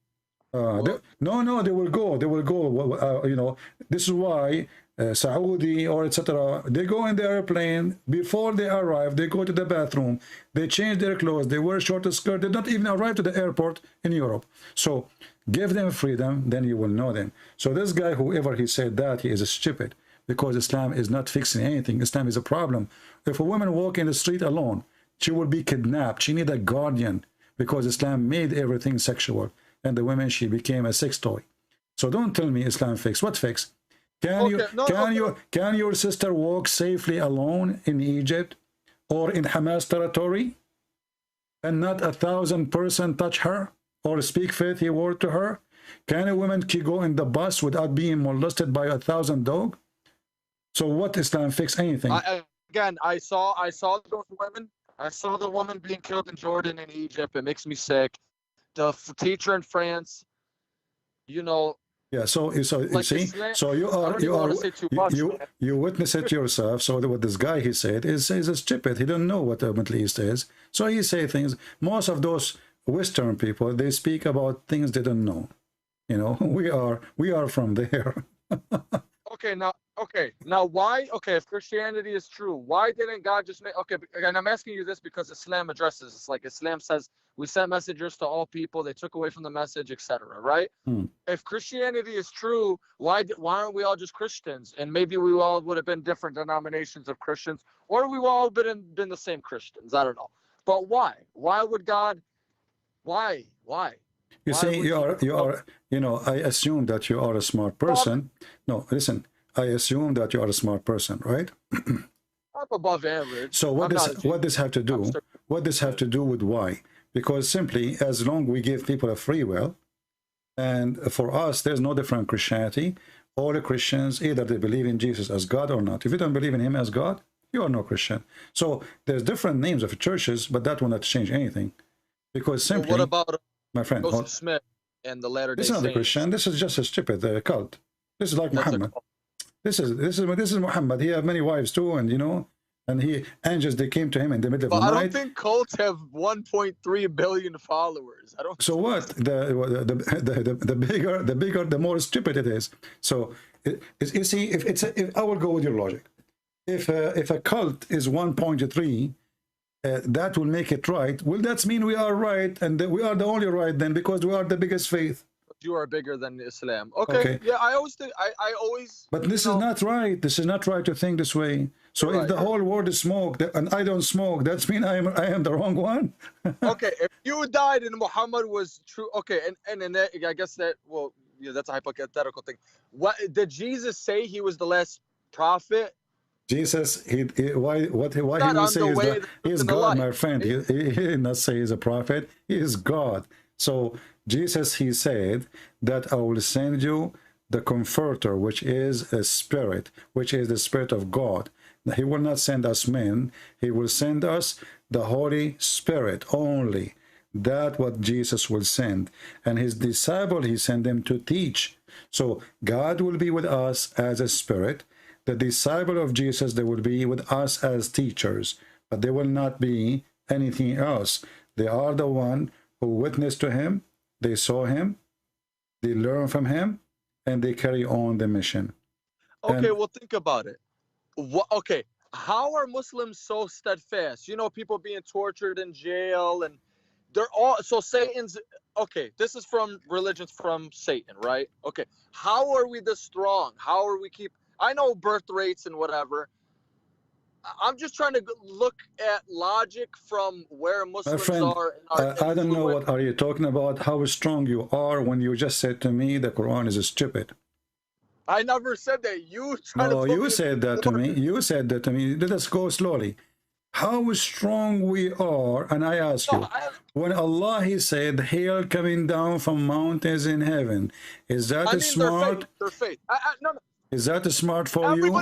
No, they will go. They will go. You know, this is why Saudi or etc. They go in the airplane before they arrive. They go to the bathroom. They change their clothes. They wear short skirt. They don't even arrive to the airport in Europe. So give them freedom, then you will know them. So this guy, whoever he said that, he is stupid because Islam is not fixing anything. Islam is a problem. If a woman walk in the street alone, she will be kidnapped. She need a guardian because Islam made everything sexual. And the women, she became a sex toy. So don't tell me Islam fix. What fix? Can your sister walk safely alone in Egypt or in Hamas territory and not 1,000 person touch her or speak faithy word to her? Can a woman go in the bus without being molested by 1,000 dogs? So what Islam fix anything? I saw those women. I saw the woman being killed in Jordan and Egypt. It makes me sick. The teacher in France, you know. Yeah, so you Like see, Islam, so you witness it yourself. So what this guy he said is stupid. He don't know what the Middle East is. So he say things. Most of those Western people, they speak about things they don't know. You know, we are from there. Okay, now why? Okay, if Christianity is true, why didn't God just make? Okay, and I'm asking you this because Islam addresses this. Like Islam says, we sent messengers to all people. They took away from the message, etc. Right? If Christianity is true, why aren't we all just Christians? And maybe we all would have been different denominations of Christians, or we all been the same Christians. I don't know. But why? Why would God? Why? You say you know, I assume that you are a smart person. No, listen, I assume that you are a smart person, right? I'm above average. So what this have to do? What this have to do with why? Because simply, as long we give people a free will, and for us, there's no different Christianity. All the Christians, either they believe in Jesus as God or not. If you don't believe in him as God, you are no Christian. So there's different names of churches, but that will not change anything. Because simply, what about my friend, Joseph Smith and the Latter-day this is not a Saints? Christian. This is just a stupid cult. This is like Muhammad. This is Muhammad. He had many wives too, and you know, and angels they came to him in the middle of the night. I don't think cults have 1.3 billion followers. I don't. So what? The bigger, the more stupid it is. So you see, if I will go with your logic, if a cult is 1.3. That will make it right. Well, that mean we are right, and we are the only right then because we are the biggest faith. You are bigger than Islam. Okay. Yeah, I always think I always. But this is not right. This is not right to think this way. So if the whole world is smoke and I don't smoke, that means I am the wrong one. Okay, if you died and Muhammad was true, okay, and that, I guess that that's a hypothetical thing. What did Jesus say? He was the last prophet. Jesus, why he will say he is God, my friend. He did not say he's a prophet. He is God. So Jesus, he said that I will send you the Comforter, which is a spirit, which is the Spirit of God. He will not send us men. He will send us the Holy Spirit only. That's what Jesus will send. And his disciple, he sent them to teach. So God will be with us as a spirit. The disciple of Jesus, they will be with us as teachers, but they will not be anything else. They are the one who witnessed to him, they saw him, they learn from him, and they carry on the mission. Okay, well, think about it. Okay, how are Muslims so steadfast? You know, people being tortured in jail, and they're all, so Satan's, okay, this is from religions from Satan, right? Okay, how are we this strong? How are we I know birth rates and whatever. I'm just trying to look at logic from where Muslims are. I don't know what are you talking about, how strong you are when you just said to me the Quran is stupid. I never said that. You said that to me. You said that to me. Let us go slowly. How strong we are, and I ask you, when Allah, he said, hail coming down from mountains in heaven, is that smart? Their faith. No. Is that smart for you?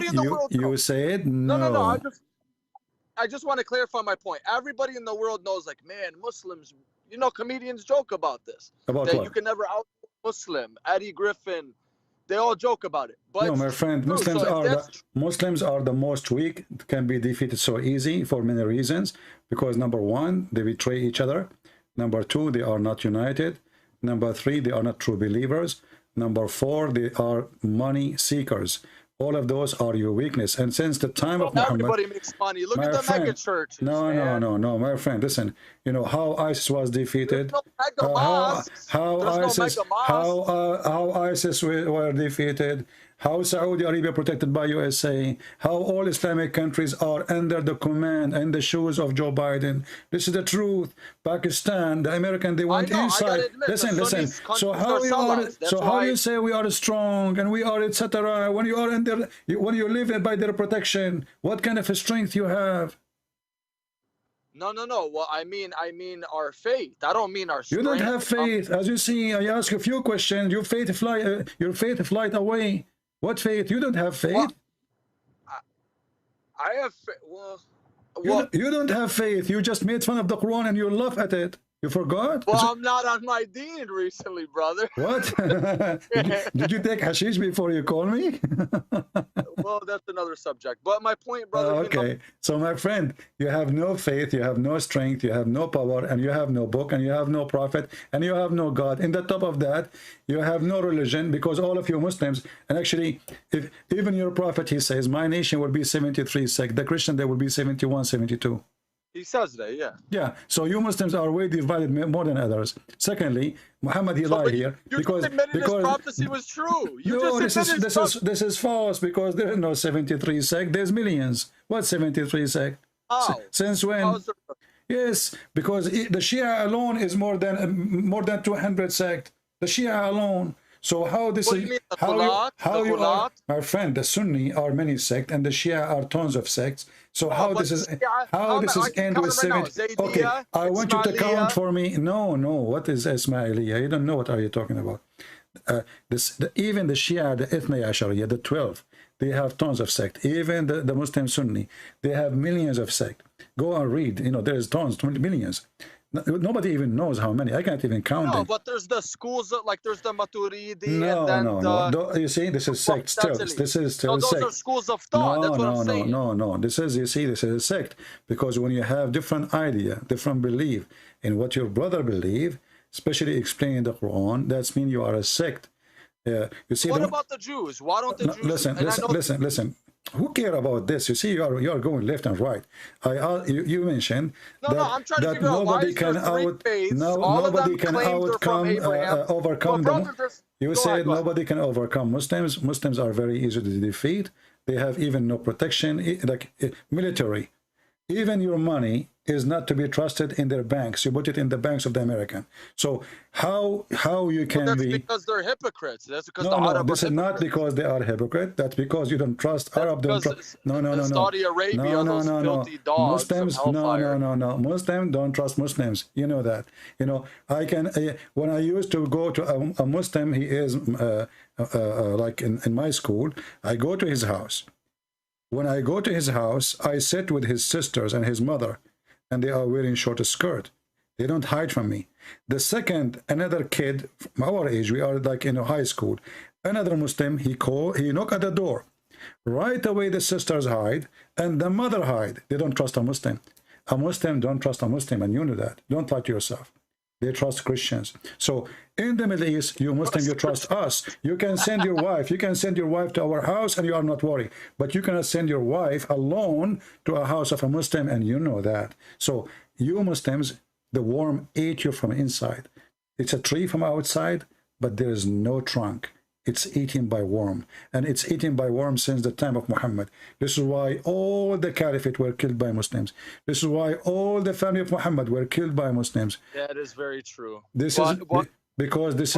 You said no. I just want to clarify my point. Everybody in the world knows, like, man, Muslims, you know, comedians joke about this. About that what? you can never out Muslim, Eddie Griffin. They all joke about it. But No, my friend, true. Muslims are the most weak, can be defeated so easy for many reasons. Because number one, they betray each other. Number two, they are not united. Number three, they are not true believers. Number four, they are money seekers. All of those are your weakness. And since the time of Muhammad, everybody makes money. Look at the mega churches. No, my friend. Listen, you know how ISIS was defeated. How ISIS were defeated. How Saudi Arabia protected by USA. How all Islamic countries are under the command and the shoes of Joe Biden. This is the truth. Pakistan, the American, they went inside. Listen. So how you say we are strong and we are etc. When you are under, when you live by their protection, what kind of a strength you have? No. Well, I mean our faith. I don't mean our strength. You don't have faith. As you see, I ask a few questions. Your faith flight away. What faith? You don't have faith. Well, I have faith. Well, you don't have faith. You just made fun of the Quran and you laugh at it. You forgot? Well, I'm not on my deen recently, brother. What? did you take hashish before you call me? Well, that's another subject. But my point, brother. Okay. You know, so, my friend, you have no faith, you have no strength, you have no power, and you have no book, and you have no prophet, and you have no God. In the top of that, you have no religion, because all of you Muslims, and actually, if even your prophet, he says, my nation will be 73 sect. The Christian, there will be 71, 72. He says that, yeah. Yeah, so you Muslims are way divided more than others. Secondly, Muhammad, he lied here because his prophecy was true. This is false, because there is no 73 sect. There's millions. What 73 sect? How? Since when? Yes, because the Shia alone is more than 200 sect. The Shia alone. So how this what is? Do you mean, how you are, my friend? The Sunni are many sects, and the Shia are tons of sects. So how this is end with 70? Okay, I want you to count for me. No. What is Ismailiyah? You don't know what are you talking about. Even the Shia, the Ithnai Ashariya, the 12, they have tons of sect. Even the Muslim Sunni, they have millions of sect. Go and read. You know, there's tons, 20 millions. Nobody even knows how many. I can't even count them. No, but there's the schools that, like, there's the Maturidi. No. You see, this is sect still. This is still those sect. Are schools of thought. That's what I'm saying. No. This is, you see, this is a sect, because when you have different idea, different belief in what your brother believe, especially explaining the Quran, that's mean you are a sect. You see. What about the Jews? Why don't the Jews? Listen. Who care about this? You see, you are going left and right. You mentioned I'm trying to figure out why nobody can overcome them. You said nobody can overcome Muslims. Muslims are very easy to defeat. They have even no protection, like military. Even your money is not to be trusted in their banks. You put it in the banks of the American. So how you can that's be? Because they're hypocrites. That's because this is not because they are hypocrites. That's because you don't trust Arab. No. Saudi Arabia, those filthy dogs. Muslims, no. Muslims don't trust Muslims. You know that. You know, I can when I used to go to a Muslim, he is like in my school. I go to his house. When I go to his house, I sit with his sisters and his mother, and they are wearing short skirt. They don't hide from me. The second, another kid from our age, we are like in a high school, another Muslim, he knock at the door. Right away, the sisters hide, and the mother hide. They don't trust a Muslim. A Muslim don't trust a Muslim, and you know that. Don't lie to yourself. They trust Christians. So in the Middle East, you Muslim, you trust us. You can send your wife. You can send your wife to our house, and you are not worried. But you cannot send your wife alone to a house of a Muslim, and you know that. So you Muslims, the worm ate you from inside. It's a tree from outside, but there is no trunk. It's eaten by worm, and it's eaten by worm since the time of Muhammad. This is why all the caliphate were killed by Muslims. This is why all the family of Muhammad were killed by Muslims. That is very true. Because they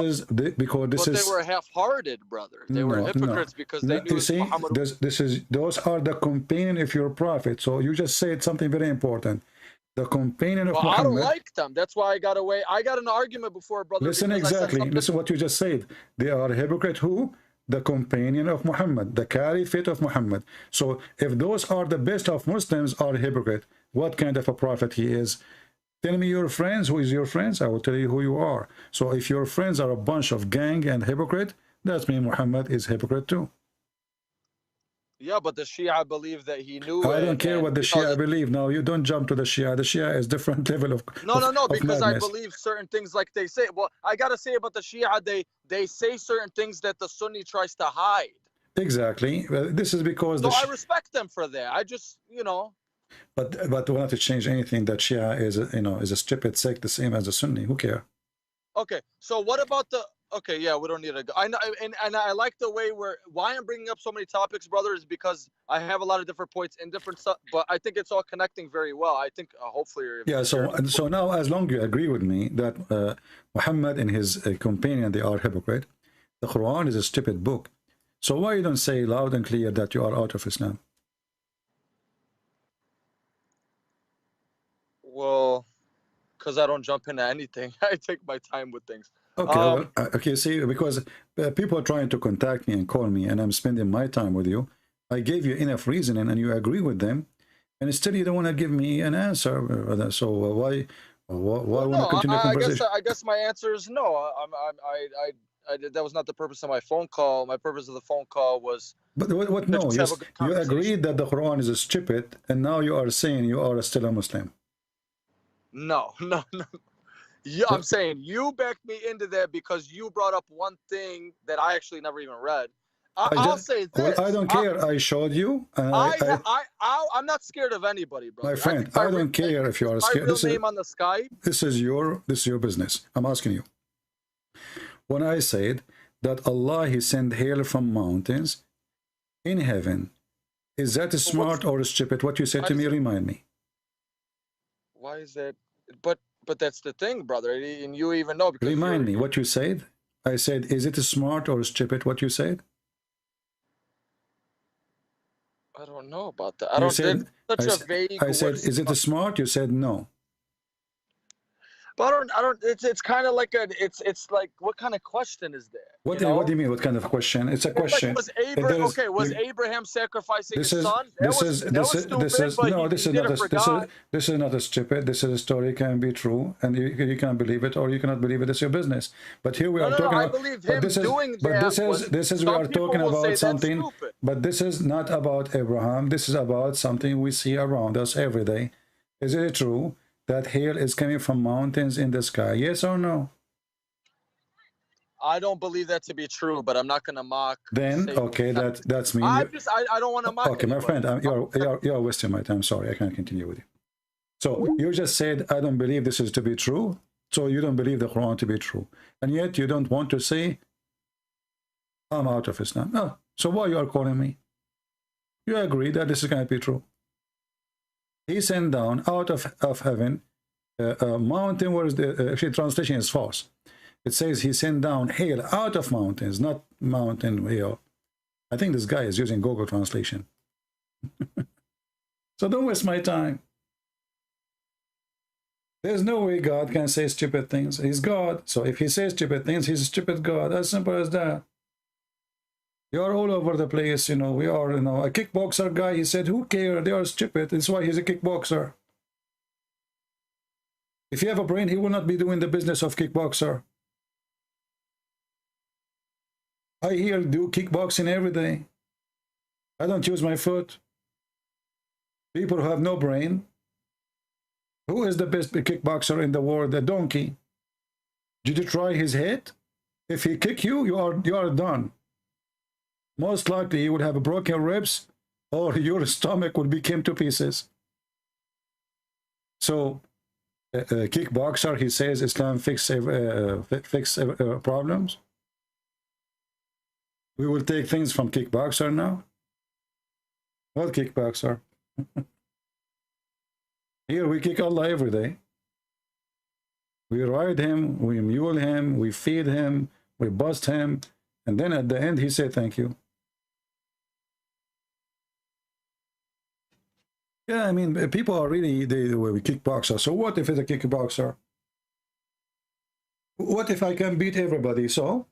were half-hearted, brother. They were hypocrites because they knew. You see, those are the companion of your prophet. So you just said something very important. The companion of Muhammad. I don't like them. That's why I got away. I got an argument before, brother. Listen exactly. Listen what you just said. They are hypocrite. Who? the companion of Muhammad, the caliphate of Muhammad. So if those are the best of Muslims are hypocrite, what kind of a prophet he is? Tell me your friends. Who is your friends? I will tell you who you are. So if your friends are a bunch of gang and hypocrite, that means Muhammad is hypocrite too. Yeah, but the Shia believe that he knew I it. don't care what the you know, Shia believe. Now, you don't jump to the Shia. The Shia is different level of no, because I madness. believe certain things like they say. Well, I gotta say about the Shia, they say certain things that the Sunni tries to hide. Exactly. This is because So I respect them for that. I just, you know. But we not to change anything that Shia is, you know, is a stupid sect, the same as the Sunni. Who care? Okay, so what about the? Okay, yeah, we don't need to go. I know, and I like the way why I'm bringing up so many topics, brother, is because I have a lot of different points and different stuff, but I think it's all connecting very well. I think hopefully you're. Yeah. So now, as long as you agree with me that Muhammad and his companion, they are hypocrite, the Quran is a stupid book. So why you don't say loud and clear that you are out of Islam? Well, because I don't jump into anything. I take my time with things. Okay, well, okay, see, because people are trying to contact me and call me, and I'm spending my time with you. I gave you enough reasoning, and you agree with them, and still you don't want to give me an answer. So why want to continue the conversation? I guess my answer is no. That was not the purpose of my phone call. My purpose of the phone call was. But what? No, yes, you agreed that the Quran is stupid, and now you are saying you are still a Muslim. No. Yeah, I'm saying you backed me into that because you brought up one thing that I actually never even read. I'll say this. Well, I don't care. I showed you. I'm not scared of anybody, bro. My friend, I don't care if you are scared. My real name on the Skype. This is your business. I'm asking you. When I said that Allah, He sent hail from mountains in heaven, is that smart or stupid? What you said to me, remind me. Why is that? But that's the thing, brother, and you even know. Because remind me what you said. I said, is it smart or stupid what you said? I don't know about that. I said, is it smart? You said no. But I don't. It's kind of like it's like, what kind of question is that? What do you mean? What kind of question? It's a question. Like, was Abraham sacrificing his son? This is not a stupid. This is a story, can be true, and you can believe it or you cannot believe it. It's your business. But here we are talking about. This is we are talking about something. But this is not about Abraham. This is about something we see around us every day. Is it true that hail is coming from mountains in the sky? Yes or no? I don't believe that to be true, but I'm not going to mock. Then, okay, that's me. I don't want to mock. Okay, my friend, you're wasting my time. Sorry, I can't continue with you. So you just said, I don't believe this is to be true. So you don't believe the Quran to be true. And yet you don't want to say, I'm out of Islam. No. So why you are calling me? You agree that this is going to be true. He sent down out of heaven a mountain where the actually translation is false. It says he sent down hail out of mountains, not mountain hail. I think this guy is using Google Translation. So don't waste my time. There's no way God can say stupid things. He's God. So if he says stupid things, he's a stupid God. As simple as that. You're all over the place, you know. We are, you know, a kickboxer guy. He said, who cares? They are stupid. That's why he's a kickboxer. If he have a brain, he will not be doing the business of kickboxer. I hear do kickboxing every day. I don't use my foot. People who have no brain. Who is the best kickboxer in the world? The donkey. Did you try his head? If he kick you, you are done. Most likely you would have broken ribs, or your stomach would become to pieces. So, a kickboxer, he says Islam fix problems. We will take things from kickboxer now. What kickboxer? Here we kick Allah every day. We ride him, we mule him, we feed him, we bust him, and then at the end he said thank you. Yeah, I mean, people are really, they kickboxer. So what if it's a kickboxer? What if I can beat everybody? So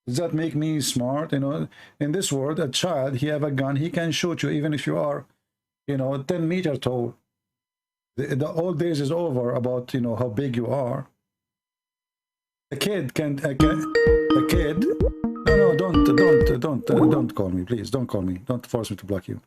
Does that make me smart? You know, in this world, a child, he have a gun, he can shoot you even if you are, you know, 10 meters tall. The old days is over about, you know, how big you are. A kid can, a kid. No, don't call me, please. Don't call me. Don't force me to block you.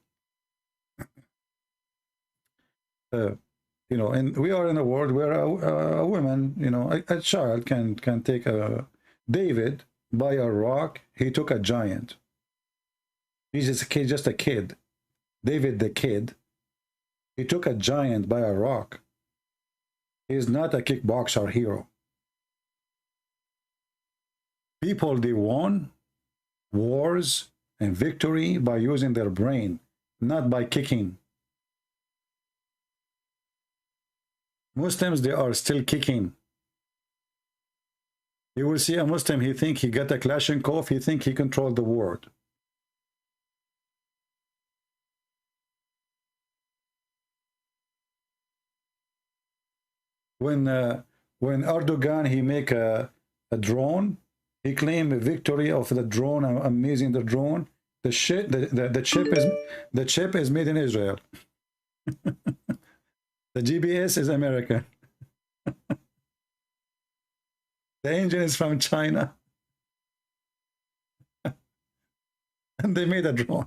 You know, and we are in a world where a woman, you know, a child can take a David by a rock. He took a giant. He's just a kid. David the kid. He took a giant by a rock. He's not a kickboxer hero. People, they won wars and victory by using their brain, not by kicking. Muslims, they are still kicking. You will see a Muslim, he think he got a Kalashnikov, he think he controlled the world. When Erdogan, he make a drone, he claimed a victory of the drone, amazing the drone. The chip is made in Israel. The GPS is American. The engine is from China. And they made a drone.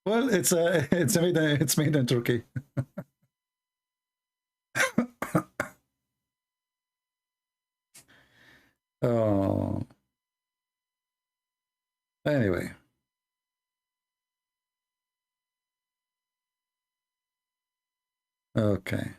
Well, it's made in Turkey. Oh. Anyway. Okay.